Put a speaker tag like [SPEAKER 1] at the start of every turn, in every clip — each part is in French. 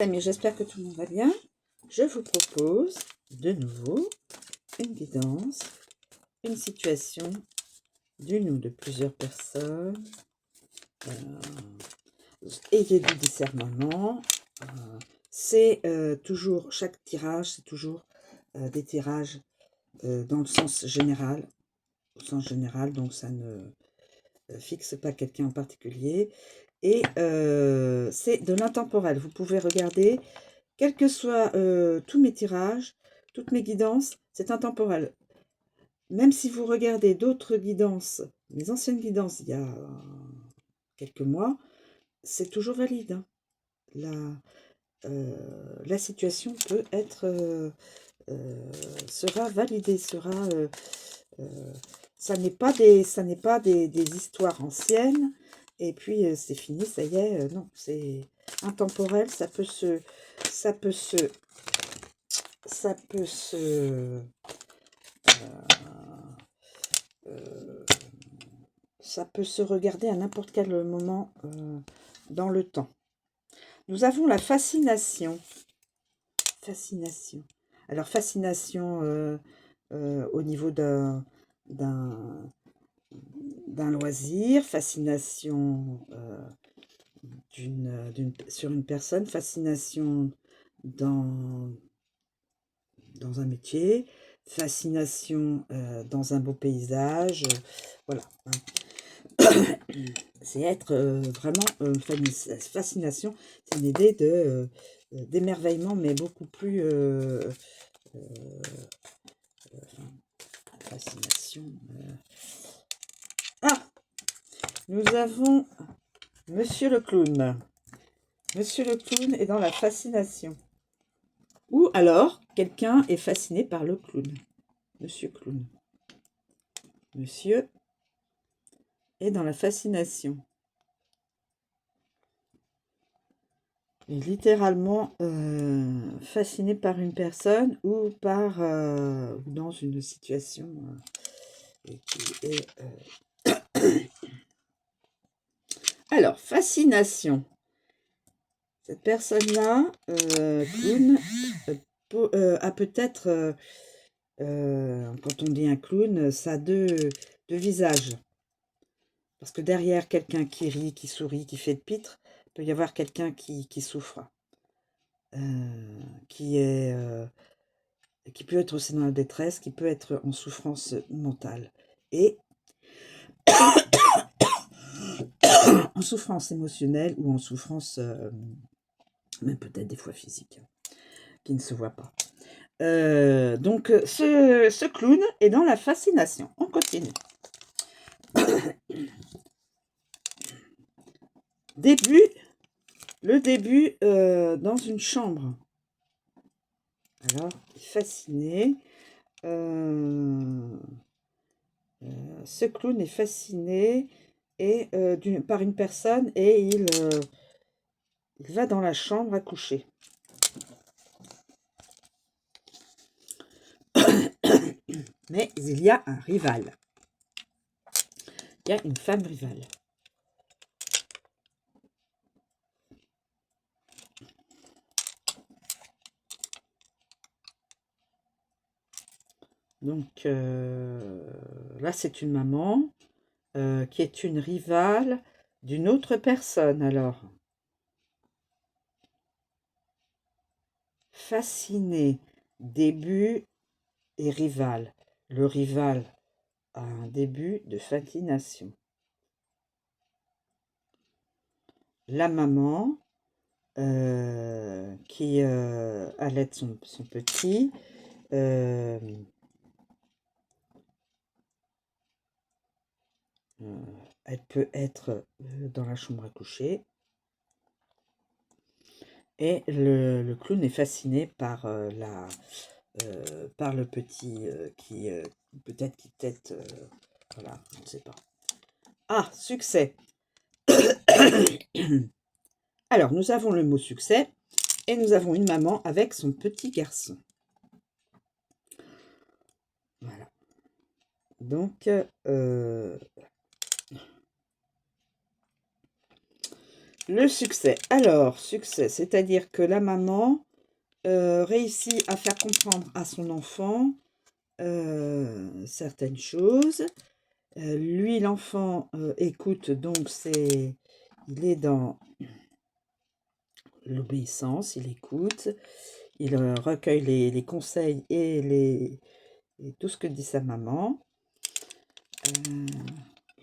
[SPEAKER 1] Amis, j'espère que tout le monde va bien. Je vous propose de nouveau une guidance, une situation d'une ou de plusieurs personnes. Ayez du discernement. C'est toujours, chaque tirage, c'est toujours des tirages dans le sens général. Au sens général, donc ça ne fixe pas quelqu'un en particulier. Et c'est de l'intemporel. Vous pouvez regarder. Quels que soient tous mes tirages, toutes mes guidances, c'est intemporel. Même si vous regardez d'autres guidances, mes anciennes guidances il y a quelques mois, c'est toujours valide. Hein. La situation peut être, sera validée, ça n'est pas des histoires anciennes, et puis c'est fini, ça y est, non, c'est intemporel, ça peut se ça peut se ça peut se regarder à n'importe quel moment dans le temps. Nous avons la fascination. Fascination. Alors, fascination au niveau d'un loisir, fascination sur une personne, fascination dans un métier, fascination dans un beau paysage, voilà. C'est être vraiment fascination, c'est une idée de d'émerveillement, mais beaucoup plus fascination. Ah, nous avons Monsieur le clown. Monsieur le clown est dans la fascination. Ou alors, quelqu'un est fasciné par le clown. Monsieur clown. Monsieur est dans la fascination. Il est littéralement fasciné par une personne ou dans une situation qui est... Alors, fascination. Cette personne-là, clown, a peut-être... quand on dit un clown, ça a deux visages. Parce que derrière quelqu'un qui rit, qui sourit, qui fait de pitre, il peut y avoir quelqu'un qui souffre. Qui peut être aussi dans la détresse, qui peut être en souffrance mentale. Et en souffrance émotionnelle ou en souffrance, même peut-être des fois physique, qui ne se voit pas. Donc, ce clown est dans la fascination. On continue. Le début dans une chambre. Alors, fasciné. Ce clown est fasciné par une personne et il va dans la chambre à coucher. Mais il y a un rival. Il y a une femme rivale. Donc là, c'est une maman qui est une rivale d'une autre personne. Alors, fasciné, début et rival. Le rival a un début de fascination. La maman qui allait son petit, elle peut être dans la chambre à coucher. Et le clown est fasciné par par le petit qui peut-être qui tête, voilà, je ne sais pas. Ah, succès. Alors, nous avons le mot succès et nous avons une maman avec son petit garçon. Voilà. Donc, Le succès. Alors, succès, c'est-à-dire que la maman réussit à faire comprendre à son enfant certaines choses. Lui, l'enfant, écoute, donc il est dans l'obéissance, il écoute, il recueille les conseils et tout ce que dit sa maman.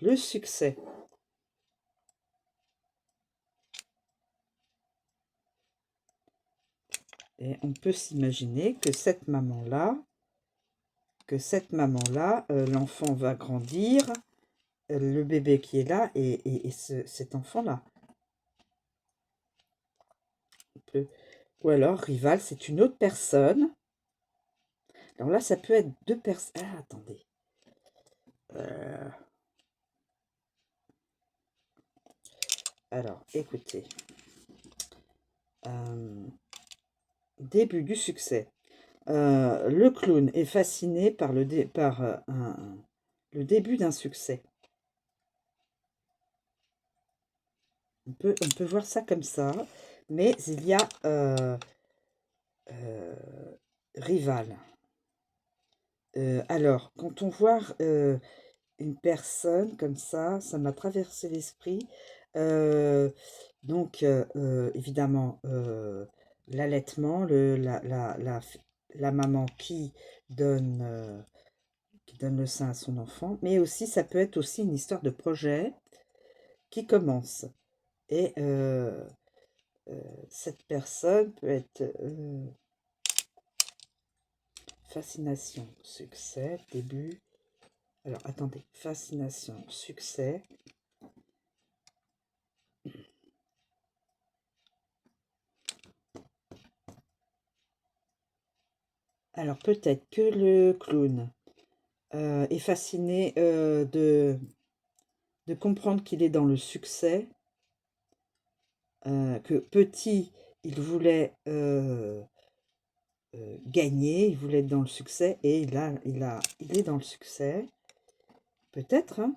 [SPEAKER 1] Le succès. Et on peut s'imaginer que cette maman-là, l'enfant va grandir, le bébé qui est là et cet enfant-là. Ou alors, rival, c'est une autre personne. Alors là, ça peut être deux personnes. Ah, attendez. Alors, écoutez. Début du succès. Le clown est fasciné par le début d'un succès. On peut voir ça comme ça, mais il y a rival. Alors, quand on voit une personne comme ça m'a traversé l'esprit. Donc, évidemment, l'allaitement, la maman qui donne le sein à son enfant, mais aussi, ça peut être aussi une histoire de projet qui commence. Et cette personne peut être fascination, succès, début. Alors, attendez, fascination, succès. Alors, peut-être que le clown est fasciné de comprendre qu'il est dans le succès, que petit, il voulait gagner, il voulait être dans le succès, et il est dans le succès, peut-être, hein,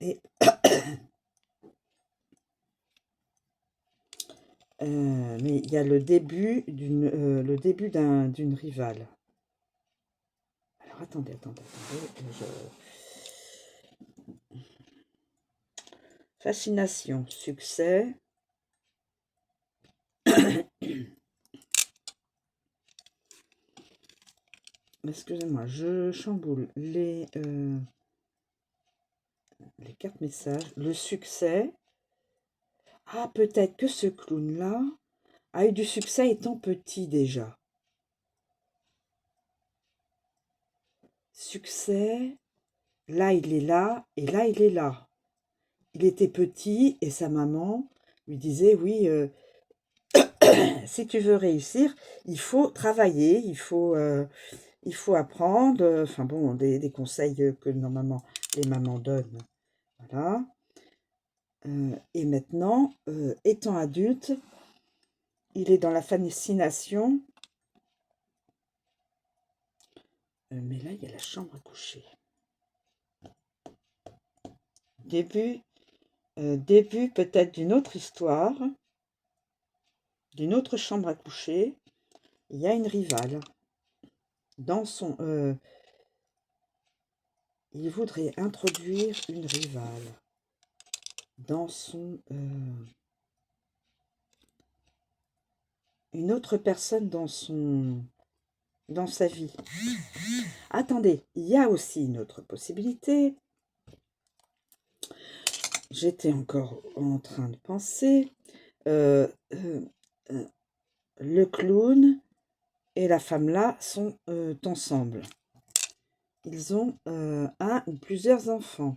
[SPEAKER 1] mais il y a le début d'une rivale. Alors, attendez. Fascination, succès. Excusez-moi, je chamboule les cartes messages. Le succès. Ah, peut-être que ce clown-là a eu du succès étant petit déjà. Succès, là il est là, et là il est là. Il était petit et sa maman lui disait, oui, si tu veux réussir, il faut travailler, il faut apprendre, enfin bon, des conseils que normalement les mamans donnent. Voilà. Et maintenant, étant adulte, il est dans la fascination. Mais là, il y a la chambre à coucher. Début peut-être d'une autre histoire, d'une autre chambre à coucher. Il y a une rivale. Dans son... il voudrait introduire une rivale dans son... une autre personne dans sa vie. Attendez, il y a aussi une autre possibilité. J'étais encore en train de penser. Le clown et la femme là sont ensemble. Ils ont un ou plusieurs enfants.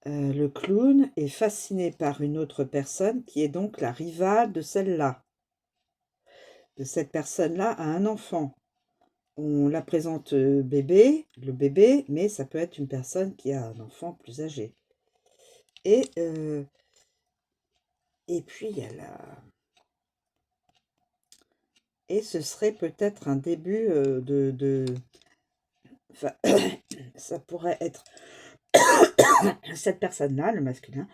[SPEAKER 1] Le clown est fasciné par une autre personne qui est donc la rivale de celle-là. De cette personne-là a un enfant. On la présente le bébé, mais ça peut être une personne qui a un enfant plus âgé. Et puis il y a et ce serait peut-être un début enfin, ça pourrait être cette personne-là, le masculin,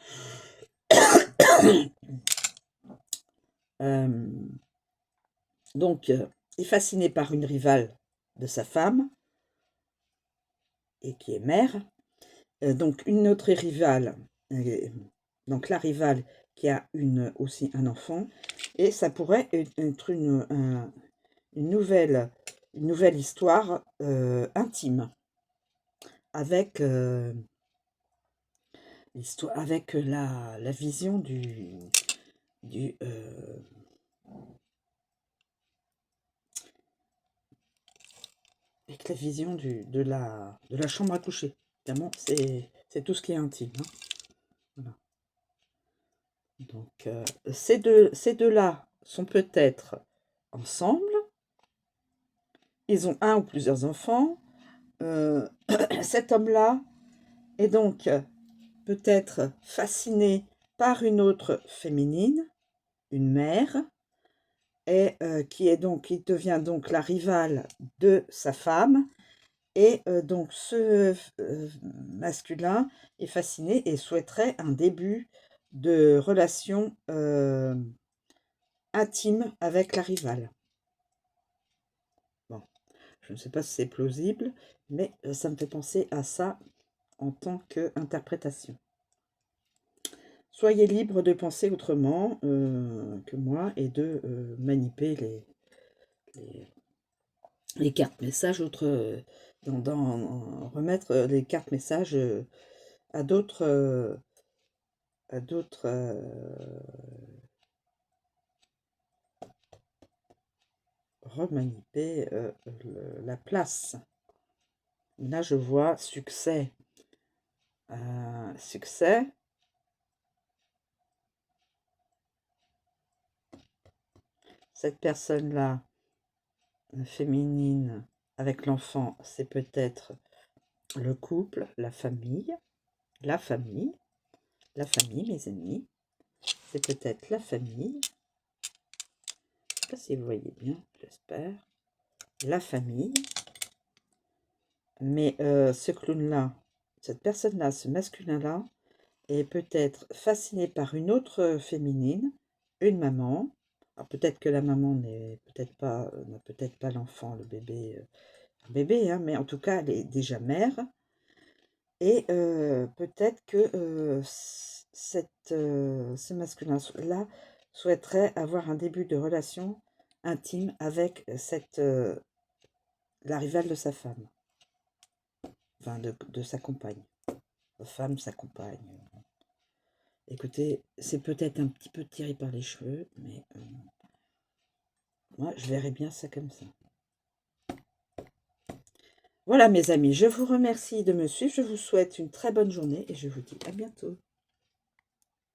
[SPEAKER 1] Donc, est fasciné par une rivale de sa femme, et qui est mère. Donc, une autre rivale, donc la rivale qui a aussi un enfant, et ça pourrait être une nouvelle histoire intime, avec la vision avec la vision de la chambre à coucher. Évidemment, c'est tout ce qui est intime. Hein. Voilà. Donc, ces deux-là sont peut-être ensemble. Ils ont un ou plusieurs enfants. Cet homme-là est donc peut-être fasciné par une autre féminine, une mère, et qui devient donc la rivale de sa femme. Et donc ce masculin est fasciné et souhaiterait un début de relation intime avec la rivale. Bon, je ne sais pas si c'est plausible, mais ça me fait penser à ça en tant qu'interprétation. Soyez libre de penser autrement que moi et de manipuler les cartes messages, remettre les cartes messages à d'autres remaniper la place. Là, je vois succès. Succès. Cette personne-là, féminine, avec l'enfant, c'est peut-être le couple, la famille, mes amis. C'est peut-être la famille. Je ne sais pas si vous voyez bien, j'espère. La famille. Mais ce clown-là, cette personne-là, ce masculin-là, est peut-être fasciné par une autre féminine, une maman. Alors peut-être que la maman n'a peut-être pas l'enfant, le bébé, un bébé, hein, mais en tout cas, elle est déjà mère. Et peut-être que ce masculin-là souhaiterait avoir un début de relation intime avec la rivale de sa femme. Enfin, de sa compagne. Femme, sa compagne. Écoutez, c'est peut-être un petit peu tiré par les cheveux, mais moi, je verrais bien ça comme ça. Voilà, mes amis, je vous remercie de me suivre. Je vous souhaite une très bonne journée et je vous dis à bientôt.